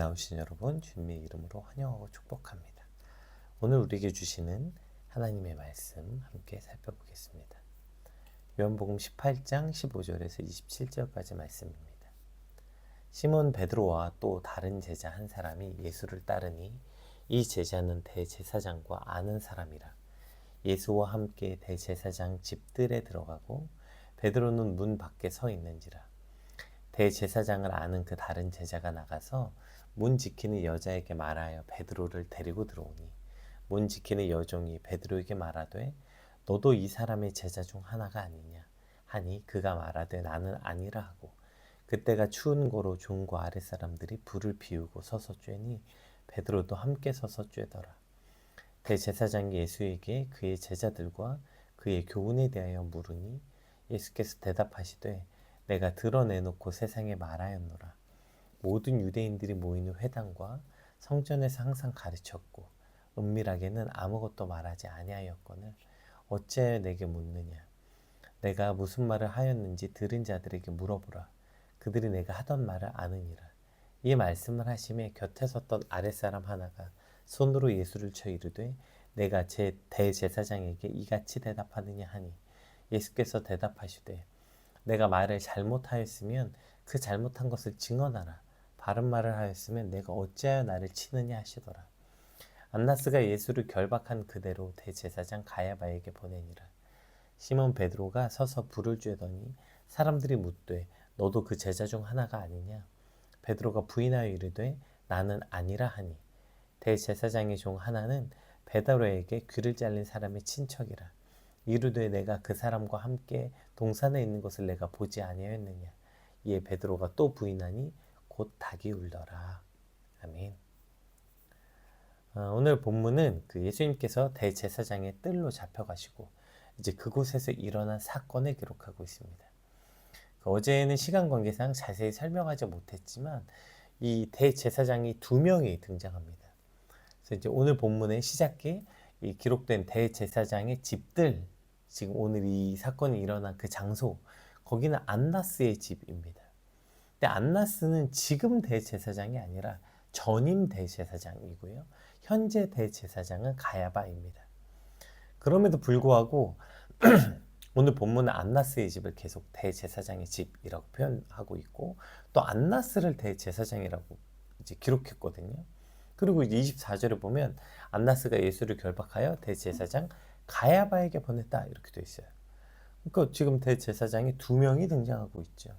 나오신 여러분 주님의 이름으로 환영하고 축복합니다. 오늘 우리에게 주시는 하나님의 말씀 함께 살펴보겠습니다. 요한복음 18장 15절에서 27절까지 말씀입니다. 시몬 베드로와 또 다른 제자 한 사람이 예수를 따르니 이 제자는 대제사장과 아는 사람이라. 예수와 함께 대제사장 집들에 들어가고 베드로는 문 밖에 서 있는지라. 대제사장을 아는 그 다른 제자가 나가서 문 지키는 여자에게 말하여 베드로를 데리고 들어오니 문 지키는 여종이 베드로에게 말하되 너도 이 사람의 제자 중 하나가 아니냐 하니 그가 말하되 나는 아니라 하고 그때가 추운 고로 종과 아랫사람들이 불을 피우고 서서 쬐니 베드로도 함께 서서 쬐더라. 대제사장이 예수에게 그의 제자들과 그의 교훈에 대하여 물으니 예수께서 대답하시되 내가 드러내놓고 세상에 말하였노라. 모든 유대인들이 모이는 회당과 성전에서 항상 가르쳤고 은밀하게는 아무것도 말하지 아니하였거늘 어찌하여 내게 묻느냐. 내가 무슨 말을 하였는지 들은 자들에게 물어보라. 그들이 내가 하던 말을 아느니라. 이 말씀을 하심에 곁에 섰던 아랫사람 하나가 손으로 예수를 쳐 이르되 내가 제 대제사장에게 이같이 대답하느냐 하니 예수께서 대답하시되 내가 말을 잘못하였으면 그 잘못한 것을 증언하라. 바른 말을 하였으면 내가 어찌하여 나를 치느냐 하시더라. 안나스가 예수를 결박한 그대로 대제사장 가야바에게 보내니라. 시몬 베드로가 서서 불을 쬐더니 사람들이 묻되 너도 그 제자 중 하나가 아니냐. 베드로가 부인하여 이르되 나는 아니라 하니 대제사장의 종 하나는 베드로에게 귀를 잘린 사람의 친척이라. 이르되 내가 그 사람과 함께 동산에 있는 것을 내가 보지 아니하였느냐. 이에 베드로가 또 부인하니 곧 닭이 울더라. 아멘. 오늘 본문은 예수님께서 대제사장의 뜰로 잡혀가시고 이제 그곳에서 일어난 사건을 기록하고 있습니다. 어제는 시간 관계상 자세히 설명하지 못했지만 이 대제사장이 두 명이 등장합니다. 그래서 이제 오늘 본문의 시작기에 이 기록된 대제사장의 집들, 지금 오늘 이 사건이 일어난 그 장소, 거기는 안나스의 집입니다. 근데 안나스는 지금 대제사장이 아니라 전임 대제사장이고요. 현재 대제사장은 가야바입니다. 그럼에도 불구하고 오늘 본문은 안나스의 집을 계속 대제사장의 집이라고 표현하고 있고 또 안나스를 대제사장이라고 이제 기록했거든요. 그리고 24절에 보면 안나스가 예수를 결박하여 대제사장 가야바에게 보냈다 이렇게 돼 있어요. 그러니까 지금 대제사장이 두 명이 등장하고 있죠.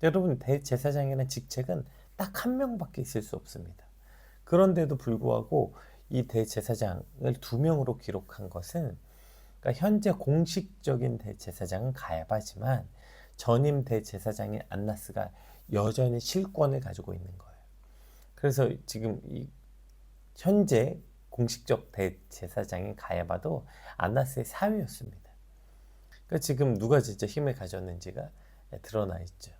여러분 대제사장이라는 직책은 딱 한 명밖에 있을 수 없습니다. 그런데도 불구하고 이 대제사장을 두 명으로 기록한 것은 그러니까 현재 공식적인 대제사장은 가야바지만 전임 대제사장인 안나스가 여전히 실권을 가지고 있는 거예요. 그래서 지금 이 현재 공식적 대제사장인 가야바도 안나스의 사위였습니다. 그러니까 지금 누가 진짜 힘을 가졌는지가 드러나 있죠.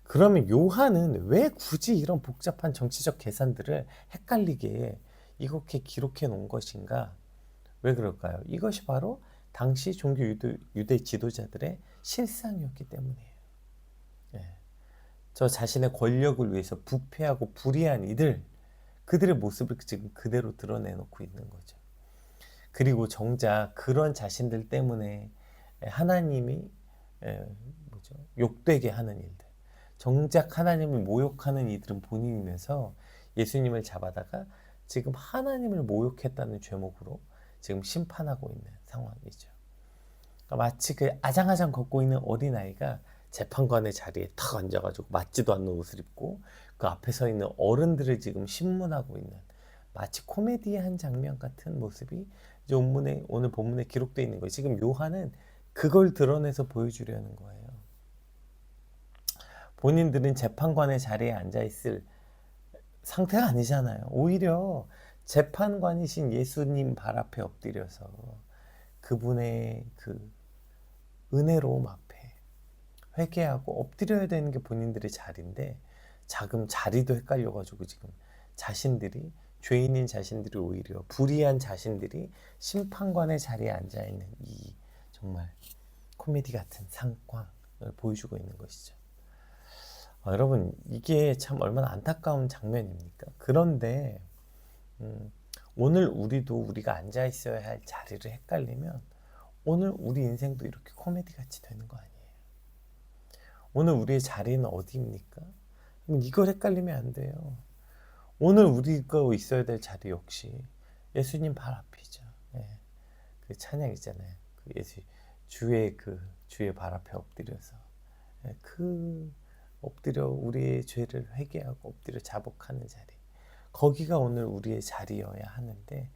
그러면 요한은 왜 굳이 이런 복잡한 정치적 계산들을 헷갈리게 이렇게 기록해 놓은 것인가? 왜 그럴까요? 이것이 바로 당시 종교 유대 지도자들의 실상이었기 때문이에요. 저 자신의 권력을 위해서 부패하고 불의한 그들의 모습을 지금 그대로 드러내놓고 있는 거죠. 그리고 정작 그런 자신들 때문에 하나님이 욕되게 하는 일들, 정작 하나님을 모욕하는 이들은 본인이면서 예수님을 잡아다가 지금 하나님을 모욕했다는 죄목으로 지금 심판하고 있는 상황이죠. 그러니까 마치 그 아장아장 걷고 있는 어린아이가 재판관의 자리에 탁 앉아가지고 맞지도 않는 옷을 입고 그 앞에 서 있는 어른들을 지금 신문하고 있는 마치 코미디의 한 장면 같은 모습이 이제 오늘 본문에 기록되어 있는 거예요. 지금 요한은 그걸 드러내서 보여주려는 거예요. 본인들은 재판관의 자리에 앉아있을 상태가 아니잖아요. 오히려 재판관이신 예수님 발 앞에 엎드려서 그분의 그 은혜로움 앞에 회개하고 엎드려야 되는 게 본인들의 자리인데 자금 자리도 헷갈려가지고 지금 자신들이 죄인인 자신들이 오히려 불의한 자신들이 심판관의 자리에 앉아있는 이 정말 코미디 같은 상황을 보여주고 있는 것이죠. 여러분 이게 참 얼마나 안타까운 장면입니까? 그런데 오늘 우리가 앉아 있어야 할 자리를 헷갈리면 오늘 우리 인생도 이렇게 코미디 같이 되는 거 아니에요? 오늘 우리의 자리는 어디입니까? 이걸 헷갈리면 안 돼요. 오늘 우리가 있어야 될 자리 역시 예수님 발 앞이죠. 예. 그 찬양 있잖아요. 그 주의 발 앞에 엎드려서 엎드려 우리의 죄를 회개하고 엎드려 자복하는 자리. 거기가 오늘 우리의 자리여야 하는데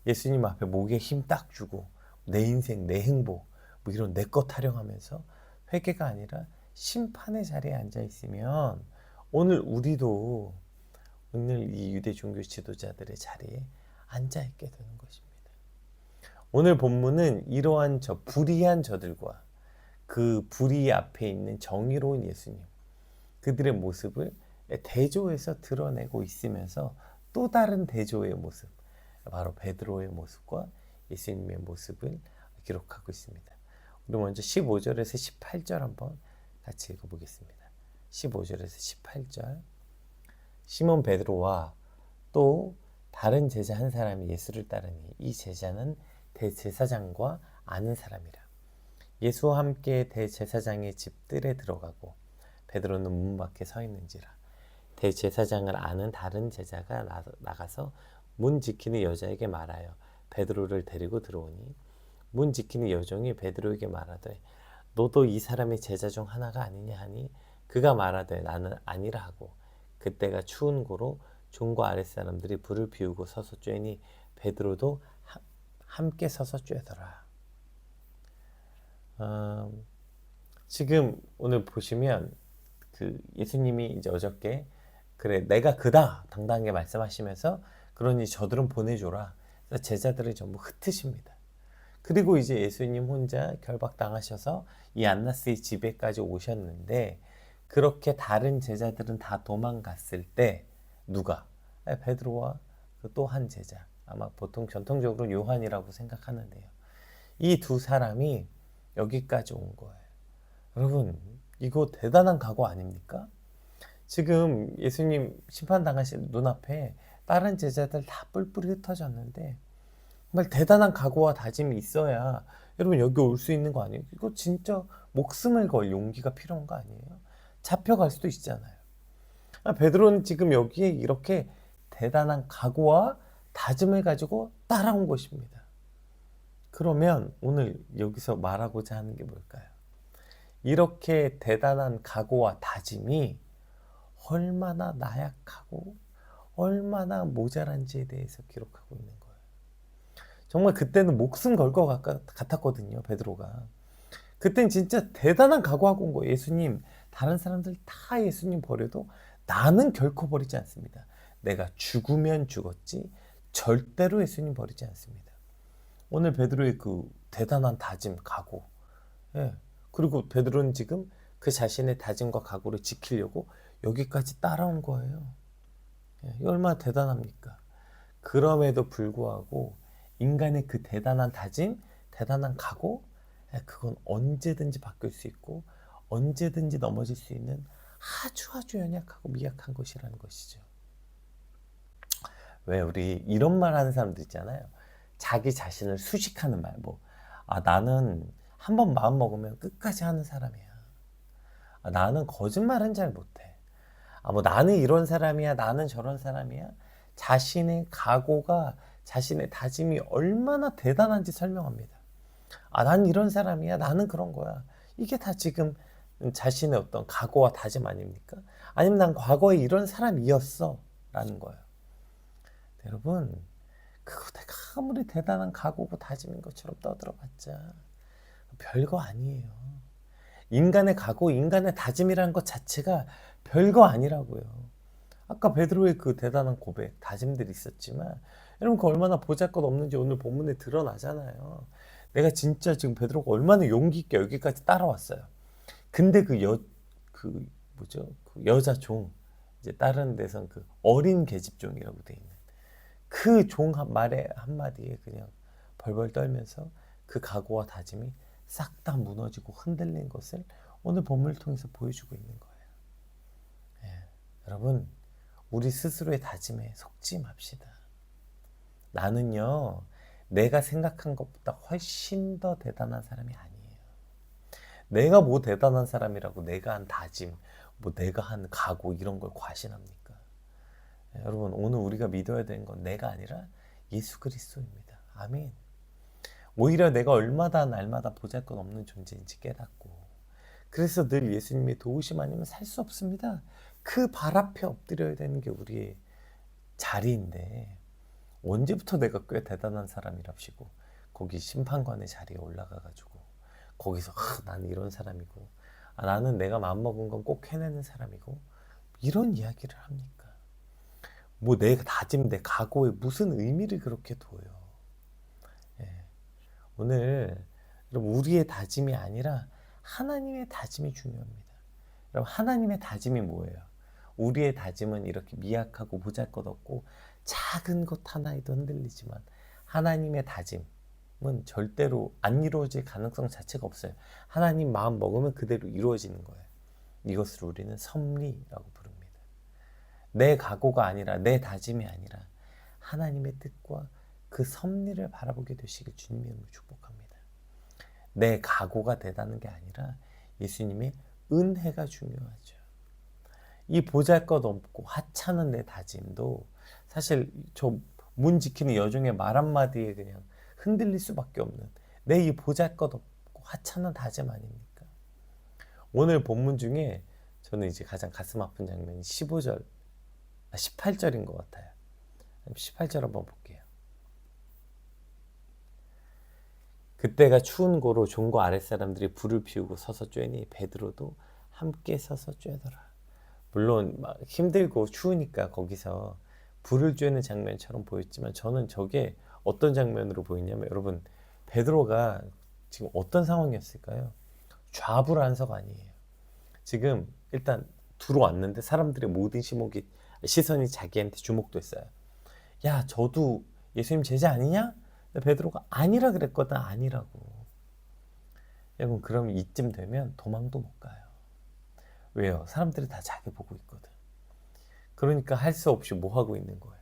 예수님 앞에 목에 힘 딱 주고 내 인생, 내 행복 뭐 이런 내 것 타령하면서 회개가 아니라 심판의 자리에 앉아 있으면 오늘 우리도 오늘 이 유대 종교 지도자들의 자리에 앉아 있게 되는 것입니다. 오늘 본문은 이러한 불의한 저들과 그 불의 앞에 있는 정의로운 예수님, 그들의 모습을 대조해서 드러내고 있으면서 또 다른 대조의 모습, 바로 베드로의 모습과 예수님의 모습을 기록하고 있습니다. 우리 먼저 15절에서 18절 한번 같이 읽어보겠습니다. 15절에서 18절. 시몬 베드로와 또 다른 제자 한 사람이 예수를 따르니 이 제자는 대제사장과 아는 사람이라. 예수와 함께 대제사장의 집들에 들어가고 베드로는 문 밖에 서 있는지라. 대제사장을 아는 다른 제자가 나가서 문 지키는 여자에게 말하여 베드로를 데리고 들어오니 문 지키는 여종이 베드로에게 말하되 너도 이 사람의 제자 중 하나가 아니냐 하니 그가 말하되 나는 아니라 하고 그때가 추운 고로 종과 아랫사람들이 불을 피우고 서서 쬐니 베드로도 함께 서서 쬐더라. 지금 오늘 보시면 그 예수님이 이제 어저께 그래 내가 그다 당당하게 말씀하시면서 그러니 저들은 보내줘라. 그래서 제자들을 전부 흩으십니다. 그리고 이제 예수님 혼자 결박당하셔서 이 안나스의 집에까지 오셨는데 그렇게 다른 제자들은 다 도망갔을 때 누가? 베드로와 또 한 제자, 아마 보통 전통적으로 요한이라고 생각하는데요. 이 두 사람이 여기까지 온 거예요. 여러분 이거 대단한 각오 아닙니까? 지금 예수님 심판당하신 눈앞에 다른 제자들 다 뿔뿔이 흩어졌는데 정말 대단한 각오와 다짐이 있어야 여러분 여기 올 수 있는 거 아니에요? 이거 진짜 목숨을 걸 용기가 필요한 거 아니에요? 잡혀갈 수도 있잖아요. 베드로는 지금 여기에 이렇게 대단한 각오와 다짐을 가지고 따라온 것입니다. 그러면 오늘 여기서 말하고자 하는 게 뭘까요? 이렇게 대단한 각오와 다짐이 얼마나 나약하고 얼마나 모자란지에 대해서 기록하고 있는 거예요. 정말 그때는 목숨 걸 것 같았거든요. 베드로가. 그땐 진짜 대단한 각오하고 온 거예요. 예수님, 다른 사람들 다 예수님 버려도 나는 결코 버리지 않습니다. 내가 죽으면 죽었지 절대로 예수님 버리지 않습니다. 오늘 베드로의 그 대단한 다짐, 각오. 예. 그리고 베드로는 지금 그 자신의 다짐과 각오를 지키려고 여기까지 따라온 거예요. 예. 이거 얼마나 대단합니까? 그럼에도 불구하고 인간의 그 대단한 다짐, 대단한 각오, 그건 언제든지 바뀔 수 있고 언제든지 넘어질 수 있는 아주 연약하고 미약한 것이라는 것이죠. 왜 우리 이런 말 하는 사람들 있잖아요. 자기 자신을 수식하는 말, 나는 한번 마음 먹으면 끝까지 하는 사람이야. 나는 거짓말은 잘 못해. 나는 이런 사람이야, 나는 저런 사람이야. 자신의 각오가, 자신의 다짐이 얼마나 대단한지 설명합니다. 난 이런 사람이야, 나는 그런 거야. 이게 다 지금 자신의 어떤 각오와 다짐 아닙니까? 아니면 난 과거에 이런 사람이었어 라는 거예요. 여러분, 그거 내가 아무리 대단한 각오고 다짐인 것처럼 떠들어봤자 별거 아니에요. 인간의 각오, 인간의 다짐이라는 것 자체가 별거 아니라고요. 아까 베드로의 그 대단한 고백, 다짐들이 있었지만 여러분 그 얼마나 보잘것없는지 오늘 본문에 드러나잖아요. 내가 진짜 지금 베드로가 얼마나 용기 있게 여기까지 따라왔어요. 근데 그 여자 종, 이제 다른 데선 그 어린 계집종이라고 돼 있는 그 종 말의 한마디에 그냥 벌벌 떨면서 그 각오와 다짐이 싹 다 무너지고 흔들린 것을 오늘 본문을 통해서 보여주고 있는 거예요. 여러분, 우리 스스로의 다짐에 속지 맙시다. 나는요, 내가 생각한 것보다 훨씬 더 대단한 사람이 아니에요. 내가 뭐 대단한 사람이라고 내가 한 다짐, 뭐 내가 한 각오 이런 걸 과신합니까? 여러분, 오늘 우리가 믿어야 되는 건 내가 아니라 예수 그리스도입니다. 아멘. 오히려 내가 얼마나 날마다 보잘것없는 존재인지 깨닫고, 그래서 늘 예수님의 도우심 아니면 살 수 없습니다. 그 발 앞에 엎드려야 되는 게 우리의 자리인데, 언제부터 내가 꽤 대단한 사람이랍시고 거기 심판관의 자리에 올라가가지고 거기서 나는 이런 사람이고, 나는 내가 마음먹은 건 꼭 해내는 사람이고, 이런 이야기를 합니까? 뭐 내가 다짐, 내 각오에 무슨 의미를 그렇게 둬요. 예. 오늘 여러분, 우리의 다짐이 아니라 하나님의 다짐이 중요합니다. 여러분, 하나님의 다짐이 뭐예요? 우리의 다짐은 이렇게 미약하고 보잘것없고 작은 것 하나에도 흔들리지만, 하나님의 다짐은 절대로 안 이루어질 가능성 자체가 없어요. 하나님 마음 먹으면 그대로 이루어지는 거예요. 이것을 우리는 섭리라고 부릅니다. 내 각오가 아니라, 내 다짐이 아니라 하나님의 뜻과 그 섭리를 바라보게 되시길 주님의 이름으로 축복합니다. 내 각오가 대단한 게 아니라 예수님의 은혜가 중요하죠. 이 보잘것없고 하찮은 내 다짐도 사실 저 문 지키는 여종의 말 한마디에 그냥 흔들릴 수밖에 없는 내 이 보잘것없고 하찮은 다짐 아닙니까? 오늘 본문 중에 저는 이제 가장 가슴 아픈 장면이 18절인 것 같아요. 18절 한번 볼게요. 그때가 추운 고로 종과 아랫사람들이 불을 피우고 서서 쬐니 베드로도 함께 서서 쬐더라. 물론 막 힘들고 추우니까 거기서 불을 쬐는 장면처럼 보였지만, 저는 저게 어떤 장면으로 보이냐면, 여러분, 베드로가 지금 어떤 상황이었을까요? 좌불안석 아니에요. 지금 일단 들어왔는데 사람들의 모든 시선이 자기한테 주목됐어요. 야, 저도 예수님 제자 아니냐? 베드로가 아니라 그랬거든. 아니라고. 여러분, 그럼 이쯤 되면 도망도 못 가요. 왜요? 사람들이 다 자기 보고 있거든. 그러니까 할 수 없이 뭐 하고 있는 거예요?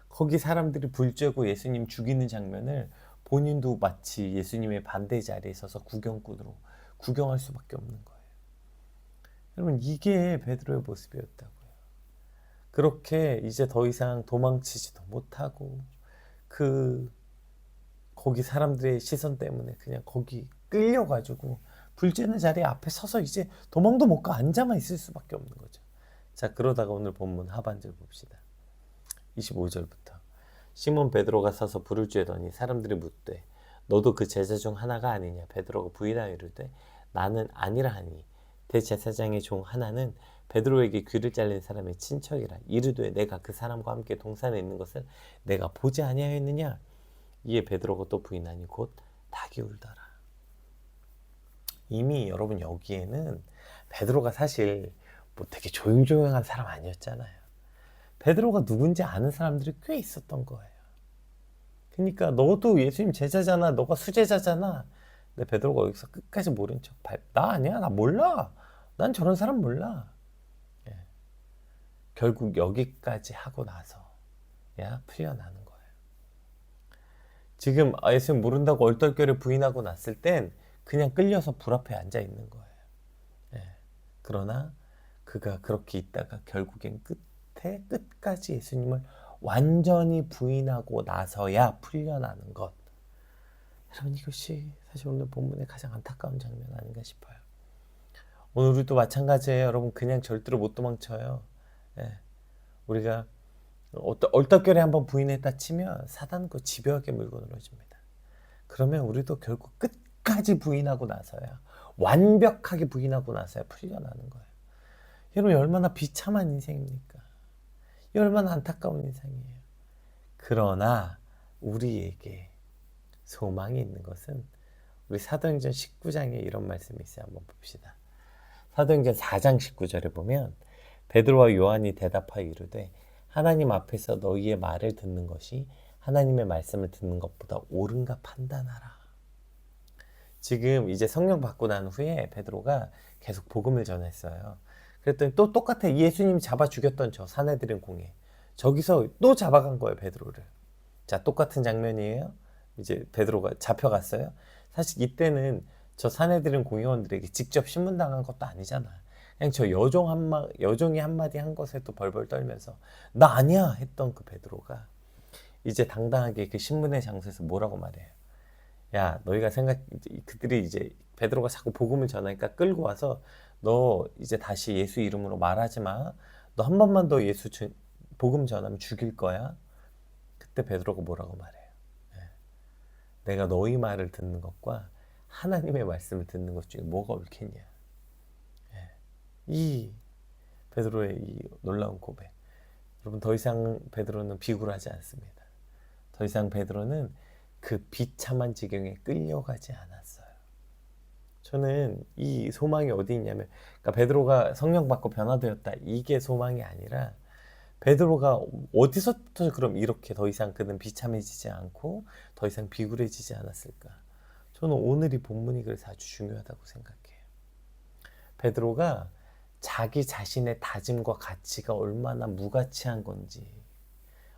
거기 사람들이 불 쬐고 예수님 죽이는 장면을 본인도 마치 예수님의 반대 자리에 서서 구경꾼으로 구경할 수밖에 없는 거예요. 여러분, 이게 베드로의 모습이었다고요. 그렇게 이제 더 이상 도망치지도 못하고 거기 사람들의 시선 때문에 그냥 거기 끌려가지고 불 쬐는 자리 앞에 서서 이제 도망도 못 가 앉아만 있을 수밖에 없는 거죠. 자, 그러다가 오늘 본문 하반절 봅시다. 25절부터. 시몬 베드로가 서서 불을 쬐더니 사람들이 묻되 너도 그 제자 중 하나가 아니냐? 베드로가 부인하여 이르되 나는 아니라 하니, 대제사장의 종 하나는 베드로에게 귀를 잘린 사람의 친척이라. 이르되 내가 그 사람과 함께 동산에 있는 것을 내가 보지 아니하였느냐? 이에 베드로가 또 부인하니 곧 닭이 울더라. 이미 여러분, 여기에는 베드로가 사실 뭐 되게 조용조용한 사람 아니었잖아요. 베드로가 누군지 아는 사람들이 꽤 있었던 거예요. 그러니까 너도 예수님 제자잖아, 너가 수제자잖아. 근데 베드로가 여기서 끝까지 모른 척, 나 아니야, 나 몰라, 난 저런 사람 몰라. 예. 결국 여기까지 하고 나서 풀려나는 거예요. 지금 예수님 모른다고 얼떨결에 부인하고 났을 땐 그냥 끌려서 불 앞에 앉아 있는 거예요. 예. 그러나 그가 그렇게 있다가 결국엔 끝까지 예수님을 완전히 부인하고 나서야 풀려나는 것. 여러분, 이것이 사실 오늘 본문의 가장 안타까운 장면 아닌가 싶어요. 오늘 우리도 마찬가지예요. 여러분, 그냥 절대로 못 도망쳐요. 예. 우리가 얼떨결에 한번 부인했다 치면 사단은 그 집요하게 물고 늘어집니다. 그러면 우리도 결국 끝까지 부인하고 나서야, 완벽하게 부인하고 나서야 풀려나는 거예요. 여러분, 얼마나 비참한 인생입니까? 얼마나 안타까운 인생이에요. 그러나 우리에게 소망이 있는 것은 우리 사도행전 19장에 이런 말씀이 있어요. 한번 봅시다. 사도행전 4장 19절에 보면 베드로와 요한이 대답하여 이르되 하나님 앞에서 너희의 말을 듣는 것이 하나님의 말씀을 듣는 것보다 옳은가 판단하라. 지금 이제 성령 받고 난 후에 베드로가 계속 복음을 전했어요. 그랬더니 또 똑같아. 예수님이 잡아 죽였던 저 사내들인 공회. 저기서 또 잡아간 거예요, 베드로를. 자, 똑같은 장면이에요. 이제 베드로가 잡혀갔어요. 사실 이때는 저 사내들인 공회원들에게 직접 신문당한 것도 아니잖아. 그냥 저 여종이 한마디 한 것에도 벌벌 떨면서 나 아니야 했던 그 베드로가 이제 당당하게 그 신문의 장소에서 뭐라고 말해요. 야, 너희가 그들이 이제 베드로가 자꾸 복음을 전하니까 끌고 와서 너 이제 다시 예수 이름으로 말하지 마. 너 한 번만 더 복음 전하면 죽일 거야. 그때 베드로가 뭐라고 말해요. 내가 너희 말을 듣는 것과 하나님의 말씀을 듣는 것 중에 뭐가 옳겠냐. 이 베드로의 이 놀라운 고백. 여러분, 더 이상 베드로는 비굴하지 않습니다. 더 이상 베드로는 그 비참한 지경에 끌려가지 않았어요. 저는 이 소망이 어디 있냐면, 그러니까 베드로가 성령 받고 변화되었다, 이게 소망이 아니라 베드로가 어디서부터 그럼 이렇게 더 이상 그는 비참해지지 않고 더 이상 비굴해지지 않았을까? 저는 오늘 이 본문이 그래서 아주 중요하다고 생각해요. 베드로가 자기 자신의 다짐과 가치가 얼마나 무가치한 건지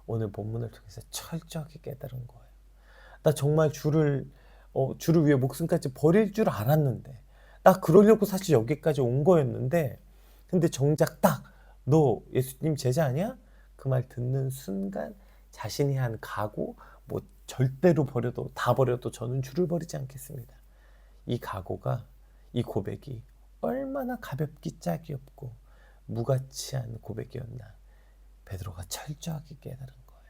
오늘 본문을 통해서 철저하게 깨달은 거예요. 나 정말 주를 위해 목숨까지 버릴 줄 알았는데, 나 그러려고 사실 여기까지 온 거였는데, 근데 정작 딱 너 예수님 제자 아니야? 그 말 듣는 순간 자신이 한 각오, 뭐 절대로 다 버려도 저는 주를 버리지 않겠습니다. 이 각오가, 이 고백이 얼마나 가볍기 짝이 없고 무가치한 고백이었나 베드로가 철저하게 깨달은 거예요.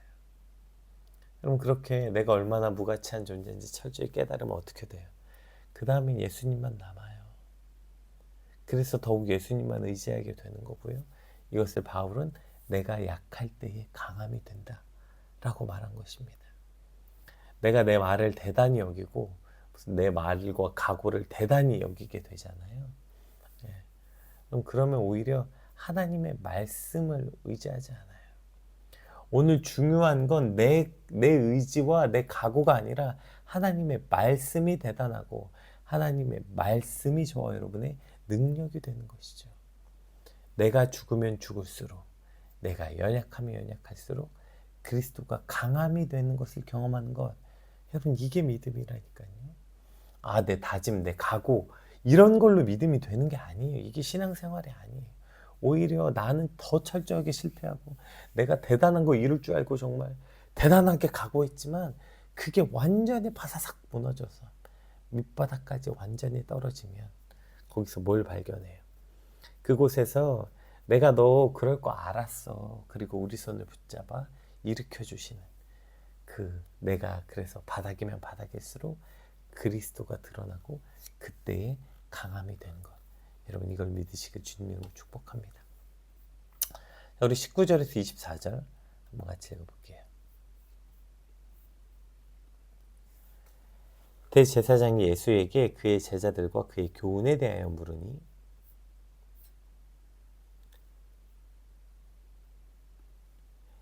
여러분, 그렇게 내가 얼마나 무가치한 존재인지 철저히 깨달으면 어떻게 돼요? 그 다음엔 예수님만 남아요. 그래서 더욱 예수님만 의지하게 되는 거고요. 이것을 바울은 내가 약할 때에 강함이 된다 라고 말한 것입니다. 내가 내 말을 대단히 여기고 무슨 내 말과 각오를 대단히 여기게 되잖아요. 그러면 오히려 하나님의 말씀을 의지하지 않아요. 오늘 중요한 건 내 의지와 내 각오가 아니라 하나님의 말씀이 대단하고 하나님의 말씀이 저와 여러분의 능력이 되는 것이죠. 내가 죽으면 죽을수록, 내가 연약하면 연약할수록 그리스도가 강함이 되는 것을 경험하는 것, 여러분, 이게 믿음이라니까요. 내 다짐, 내 각오, 이런 걸로 믿음이 되는 게 아니에요. 이게 신앙생활이 아니에요. 오히려 나는 더 철저하게 실패하고 내가 대단한 거 이룰 줄 알고 정말 대단하게 각오했지만 그게 완전히 바사삭 무너져서 밑바닥까지 완전히 떨어지면 거기서 뭘 발견해요? 그곳에서 내가 너 그럴 거 알았어. 그리고 우리 손을 붙잡아 일으켜 주시는 내가 그래서 바닥이면 바닥일수록 그리스도가 드러나고 그때의 강함이 되는 것. 여러분, 이걸 믿으시길 주님으로 축복합니다. 우리 19절에서 24절 한번 같이 읽어볼게요. 대제사장이 예수에게 그의 제자들과 그의 교훈에 대하여 물으니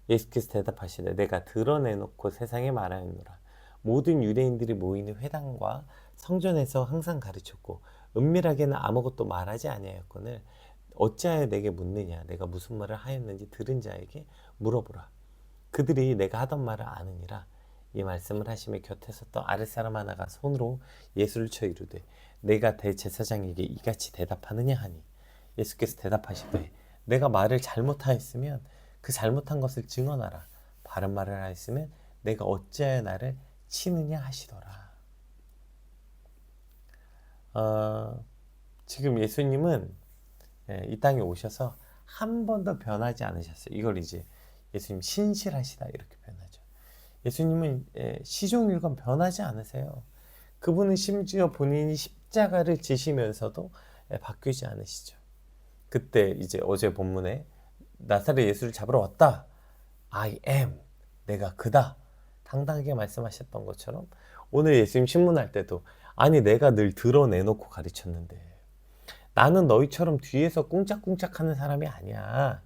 예수께서 대답하시되 내가 드러내놓고 세상에 말하였노라. 모든 유대인들이 모이는 회당과 성전에서 항상 가르쳤고 은밀하게는 아무것도 말하지 아니하였거늘 어찌하여 내게 묻느냐. 내가 무슨 말을 하였는지 들은 자에게 물어보라. 그들이 내가 하던 말을 아느니라. 이 말씀을 하시며 곁에 섰던 아랫사람 하나가 손으로 예수를 쳐 이르되 내가 대제사장에게 이같이 대답하느냐 하니 예수께서 대답하시되 내가 말을 잘못하였으면 그 잘못한 것을 증언하라. 바른 말을 하였으면 내가 어찌하여 나를 치느냐 하시더라. 지금 예수님은 이 땅에 오셔서 한 번도 변하지 않으셨어요. 이걸 이제 예수님 신실하시다 이렇게 표현하죠. 예수님은 시종일관 변하지 않으세요. 그분은 심지어 본인이 십자가를 지시면서도 바뀌지 않으시죠. 그때 이제 어제 본문에 나사렛 예수를 잡으러 왔다. I am. 내가 그다. 당당하게 말씀하셨던 것처럼 오늘 예수님 신문할 때도 아니 내가 늘 드러내놓고 가르쳤는데 나는 너희처럼 뒤에서 꿍짝꿍짝하는 사람이 아니야.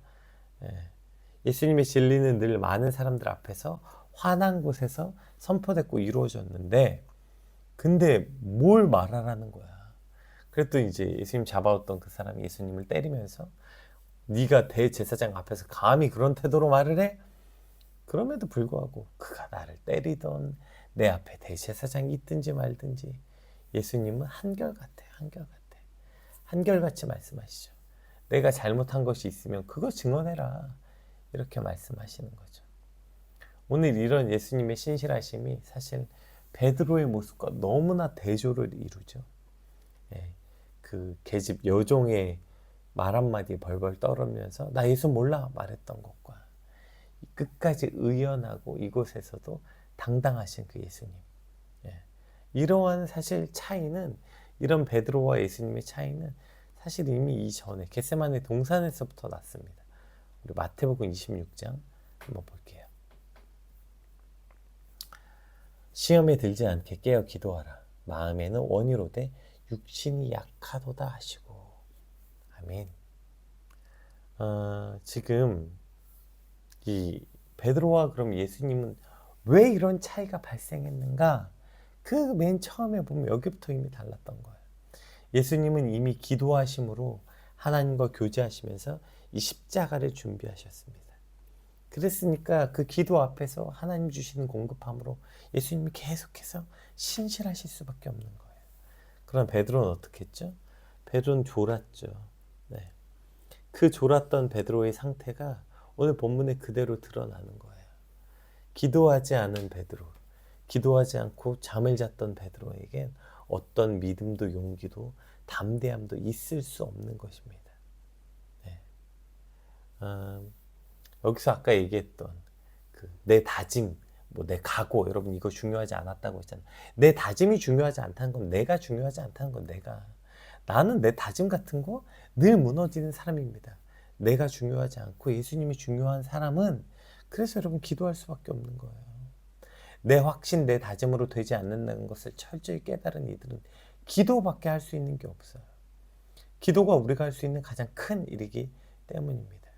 예수님의 진리는 늘 많은 사람들 앞에서 환한 곳에서 선포됐고 이루어졌는데 근데 뭘 말하라는 거야. 그랬더니 이제 예수님 잡아왔던 그 사람이 예수님을 때리면서 네가 대제사장 앞에서 감히 그런 태도로 말을 해? 그럼에도 불구하고 그가 나를 때리던 내 앞에 대제사장이 있든지 말든지 예수님은 한결같아. 한결같이 말씀하시죠. 내가 잘못한 것이 있으면 그거 증언해라. 이렇게 말씀하시는 거죠. 오늘 이런 예수님의 신실하심이 사실 베드로의 모습과 너무나 대조를 이루죠. 예, 그 계집 여종의 말 한마디에 벌벌 떨으면서 나 예수 몰라 말했던 것과 끝까지 의연하고 이곳에서도 당당하신 그 예수님. 예, 이러한 사실 차이는, 이런 베드로와 예수님의 차이는 사실 이미 이전에 겟세마네 동산에서부터 났습니다. 우리 마태복음 26장 한번 볼게요. 시험에 들지 않게 깨어 기도하라. 마음에는 원이로되 육신이 약하도다 하시고. 아멘. 지금 이 베드로와 그럼 예수님은 왜 이런 차이가 발생했는가? 그 맨 처음에 보면 여기부터 이미 달랐던 거예요. 예수님은 이미 기도하심으로 하나님과 교제하시면서 이 십자가를 준비하셨습니다. 그랬으니까 그 기도 앞에서 하나님 주시는 공급함으로 예수님이 계속해서 신실하실 수밖에 없는 거예요. 그럼 베드로는 어떻게 했죠? 베드로는 졸았죠. 네. 그 졸았던 베드로의 상태가 오늘 본문에 그대로 드러나는 거예요. 기도하지 않은 베드로, 기도하지 않고 잠을 잤던 베드로에겐 어떤 믿음도 용기도 담대함도 있을 수 없는 것입니다. 네. 여기서 아까 얘기했던 내 다짐, 내 각오, 여러분 이거 중요하지 않았다고 했잖아요. 내 다짐이 중요하지 않다는 건 내가 중요하지 않다는 건 나는 내 다짐 같은 거 늘 무너지는 사람입니다. 내가 중요하지 않고 예수님이 중요한 사람은, 그래서 여러분 기도할 수밖에 없는 거예요. 내 확신, 내 다짐으로 되지 않는다는 것을 철저히 깨달은 이들은 기도밖에 할 수 있는 게 없어요. 기도가 우리가 할 수 있는 가장 큰 일이기 때문입니다.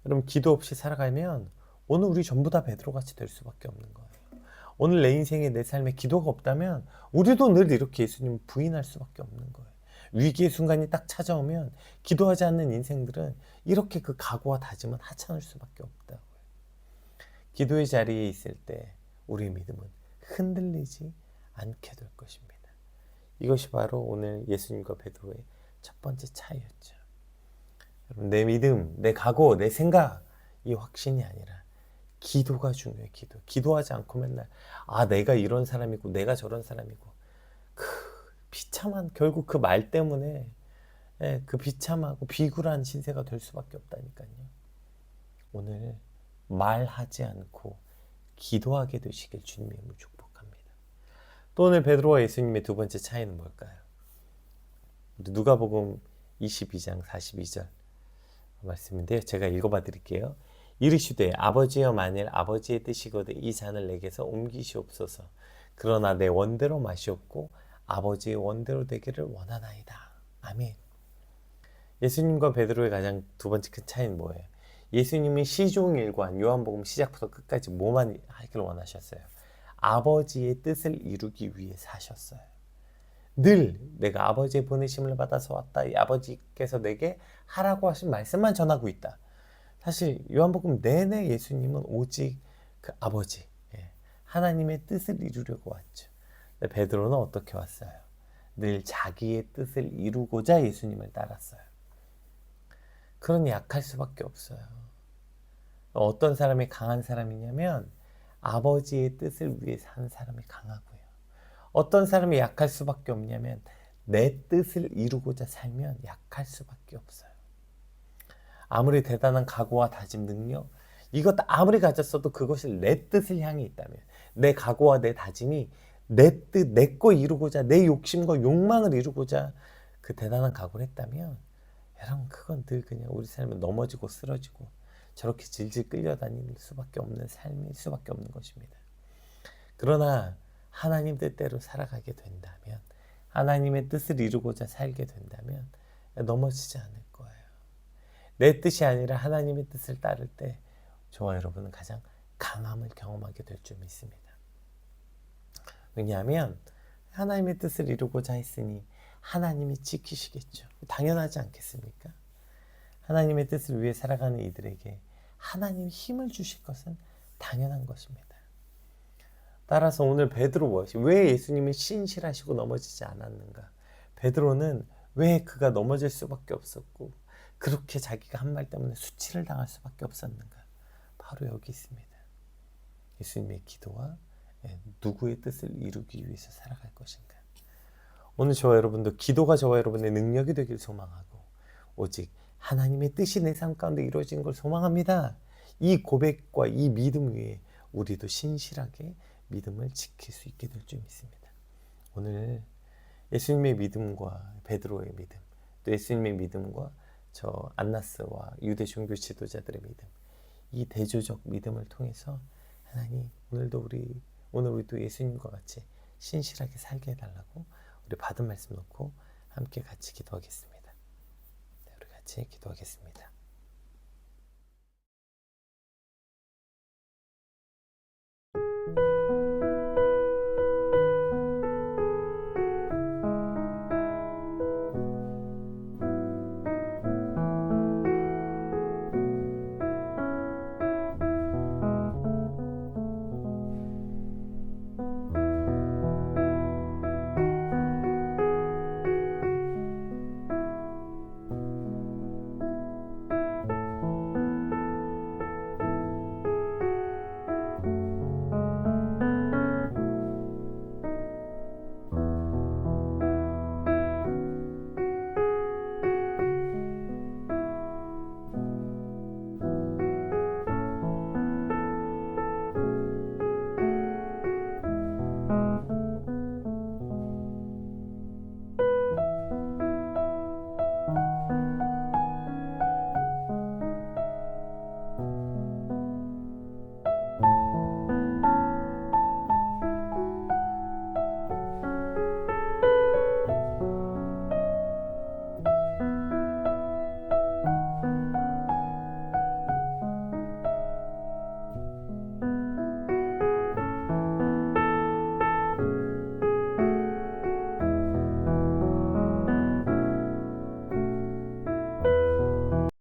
여러분 기도 없이 살아가면 오늘 우리 전부 다 베드로같이 될 수밖에 없는 거예요. 오늘 내 인생에 내 삶에 기도가 없다면 우리도 늘 이렇게 예수님을 부인할 수밖에 없는 거예요. 위기의 순간이 딱 찾아오면 기도하지 않는 인생들은 이렇게 그 각오와 다짐은 하찮을 수밖에 없다고요. 기도의 자리에 있을 때 우리의 믿음은 흔들리지 않게 될 것입니다. 이것이 바로 오늘 예수님과 베드로의 첫 번째 차이였죠. 여러분, 내 믿음, 내 각오, 내 생각, 이 확신이 아니라 기도가 중요해. 기도하지 않고 맨날 내가 이런 사람이고 내가 저런 사람이고 비참한, 결국 그 말 때문에 그 비참하고 비굴한 신세가 될 수밖에 없다니까요. 오늘 말하지 않고 기도하게 되시길 주님의 이름으로 축복합니다. 또 오늘 베드로와 예수님의 두 번째 차이는 뭘까요? 누가복음 22장 42절 말씀인데요. 제가 읽어봐 드릴게요. 이르시되 아버지여 만일 아버지의 뜻이거든 이 잔을 내게서 옮기시옵소서. 그러나 내 원대로 마시옵고 아버지의 원대로 되기를 원하나이다. 아멘. 예수님과 베드로의 가장 두 번째 큰 차이는 뭐예요? 예수님이 시종일관 요한복음 시작부터 끝까지 뭐만 하기를 원하셨어요? 아버지의 뜻을 이루기 위해 사셨어요. 늘 내가 아버지의 보내심을 받아서 왔다. 이 아버지께서 내게 하라고 하신 말씀만 전하고 있다. 사실 요한복음 내내 예수님은 오직 그 아버지, 하나님의 뜻을 이루려고 왔죠. 근데 베드로는 어떻게 왔어요? 늘 자기의 뜻을 이루고자 예수님을 따랐어요. 그러니 약할 수밖에 없어요. 어떤 사람이 강한 사람이냐면 아버지의 뜻을 위해 사는 사람이 강하고요. 어떤 사람이 약할 수밖에 없냐면 내 뜻을 이루고자 살면 약할 수밖에 없어요. 아무리 대단한 각오와 다짐, 능력, 이것 아무리 가졌어도 그것이 내 뜻을 향해 있다면, 내 각오와 내 다짐이 내 뜻, 내 거 이루고자, 내 욕심과 욕망을 이루고자 그 대단한 각오를 했다면 여러분 그건 늘 그냥 우리 삶은 넘어지고 쓰러지고 저렇게 질질 끌려다닐 수밖에 없는 삶일 수밖에 없는 것입니다. 그러나 하나님 뜻대로 살아가게 된다면, 하나님의 뜻을 이루고자 살게 된다면 넘어지지 않을 거예요. 내 뜻이 아니라 하나님의 뜻을 따를 때 저와 여러분은 가장 강함을 경험하게 될 줄 믿습니다. 왜냐하면 하나님의 뜻을 이루고자 했으니 하나님이 지키시겠죠. 당연하지 않겠습니까? 하나님의 뜻을 위해 살아가는 이들에게 하나님이 힘을 주실 것은 당연한 것입니다. 따라서 오늘 베드로 무엇이 왜 예수님이 신실하시고 넘어지지 않았는가? 베드로는 왜 그가 넘어질 수밖에 없었고 그렇게 자기가 한 말 때문에 수치를 당할 수밖에 없었는가? 바로 여기 있습니다. 예수님의 기도와 누구의 뜻을 이루기 위해서 살아갈 것인가? 오늘 저와 여러분도 기도가 저와 여러분의 능력이 되길 소망하고 오직 하나님의 뜻이 내 삶 가운데 이루어진 걸 소망합니다. 이 고백과 이 믿음 위에 우리도 신실하게 믿음을 지킬 수 있게 될 줄 믿습니다. 오늘 예수님의 믿음과 베드로의 믿음, 또 예수님의 믿음과 저 안나스와 유대 종교 지도자들의 믿음, 이 대조적 믿음을 통해서 하나님 오늘도 오늘 우리도 예수님과 같이 신실하게 살게 해달라고 우리 받은 말씀 놓고 함께 같이 기도하겠습니다. 네, 우리 같이 기도하겠습니다.